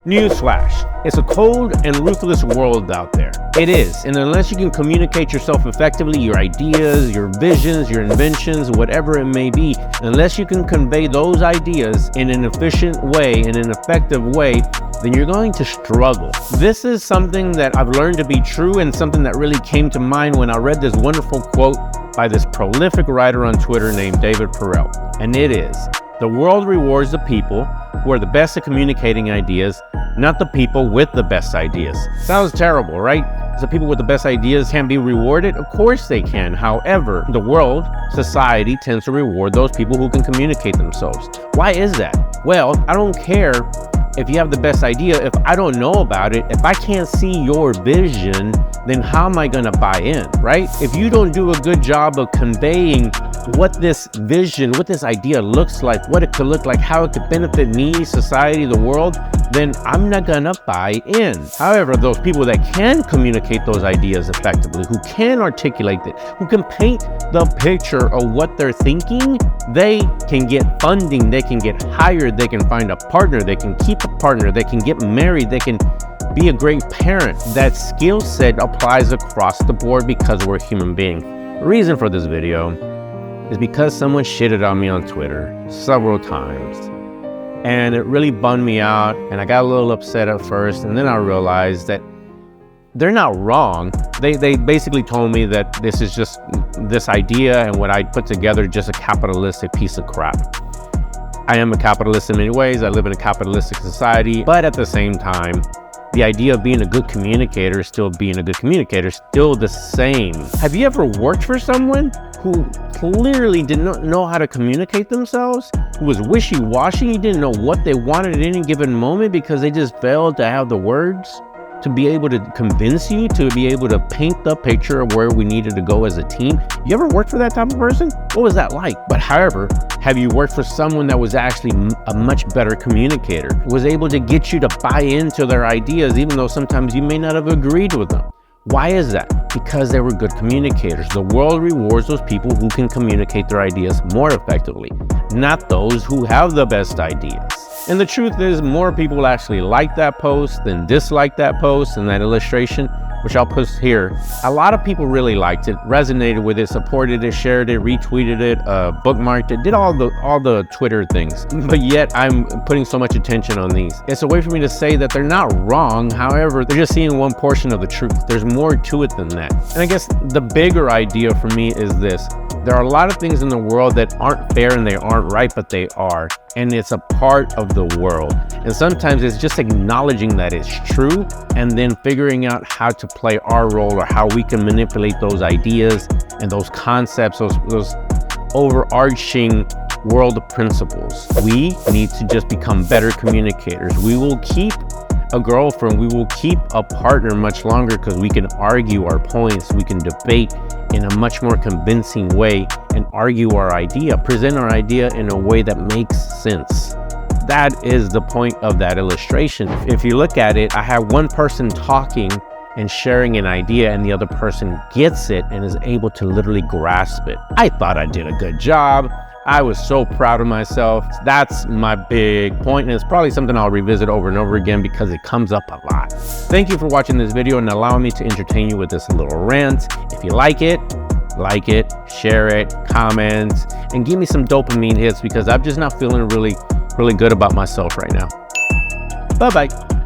Newsflash, it's a cold and ruthless world out there. It is, and unless you can communicate yourself effectively, your ideas, your visions, your inventions, whatever it may be, unless you can convey those ideas in an efficient way, in an effective way, then you're going to struggle. This is something that I've learned to be true and something that really came to mind when I read this wonderful quote by this prolific writer on Twitter named David Perel. And it is, "The world rewards the people who are the best at communicating ideas, not the people with the best ideas." Sounds terrible, right? The people with the best ideas can be rewarded? Of course they can. However, the world, society tends to reward those people who can communicate themselves. Why is that? Well, I don't care if you have the best idea. If I don't know about it, if I can't see your vision, then how am I gonna buy in, right? If you don't do a good job of conveying what this vision, what this idea looks like, what it could look like, how it could benefit me, society, the world, then I'm not gonna buy in. However, those people that can communicate those ideas effectively, who can articulate it, who can paint the picture of what they're thinking, they can get funding, they can get hired, they can find a partner, they can keep a partner, they can get married, they can be a great parent. That skill set applies across the board because we're human beings. The reason for this video is because someone shitted on me on Twitter several times. And it really bummed me out, and I got a little upset at first, and then I realized that they're not wrong. They basically told me that this is just, this idea and what I put together, just a capitalistic piece of crap. I am a capitalist in many ways. I live in a capitalistic society, but at the same time, the idea of being a good communicator, still being a good communicator, still the same. Have you ever worked for someone who clearly did not know how to communicate themselves, who was wishy-washy, didn't know what they wanted at any given moment because they just failed to have the words to be able to convince you, to be able to paint the picture of where we needed to go as a team? You ever worked for that type of person? What was that like? But however, have you worked for someone that was actually a much better communicator, was able to get you to buy into their ideas, even though sometimes you may not have agreed with them? Why is that? Because they were good communicators. The world rewards those people who can communicate their ideas more effectively, not those who have the best ideas. And the truth is, more people actually like that post than dislike that post and that illustration, which I'll post here. A lot of people really liked it, resonated with it, supported it, shared it, retweeted it, bookmarked it, did all the Twitter things. But yet I'm putting so much attention on these. It's a way for me to say that they're not wrong. However, they're just seeing one portion of the truth. There's more to it than that. And I guess the bigger idea for me is this. There are a lot of things in the world that aren't fair and they aren't right, but they are. And it's a part of the world. And sometimes it's just acknowledging that it's true and then figuring out how to play our role or how we can manipulate those ideas and those concepts, those overarching world principles. We need to just become better communicators. We will keep a girlfriend, we will keep a partner much longer because we can argue our points, we can debate in a much more convincing way and argue our idea, present our idea in a way that makes sense. That is the point of that illustration. If you look at it, I have one person talking and sharing an idea and the other person gets it and is able to literally grasp it. I thought I did a good job. I was so proud of myself. That's my big point, and it's probably something I'll revisit over and over again because it comes up a lot. Thank you for watching this video and allowing me to entertain you with this little rant. If you like it, share it, comment, and give me some dopamine hits because I'm just not feeling really good about myself right now. Bye-bye.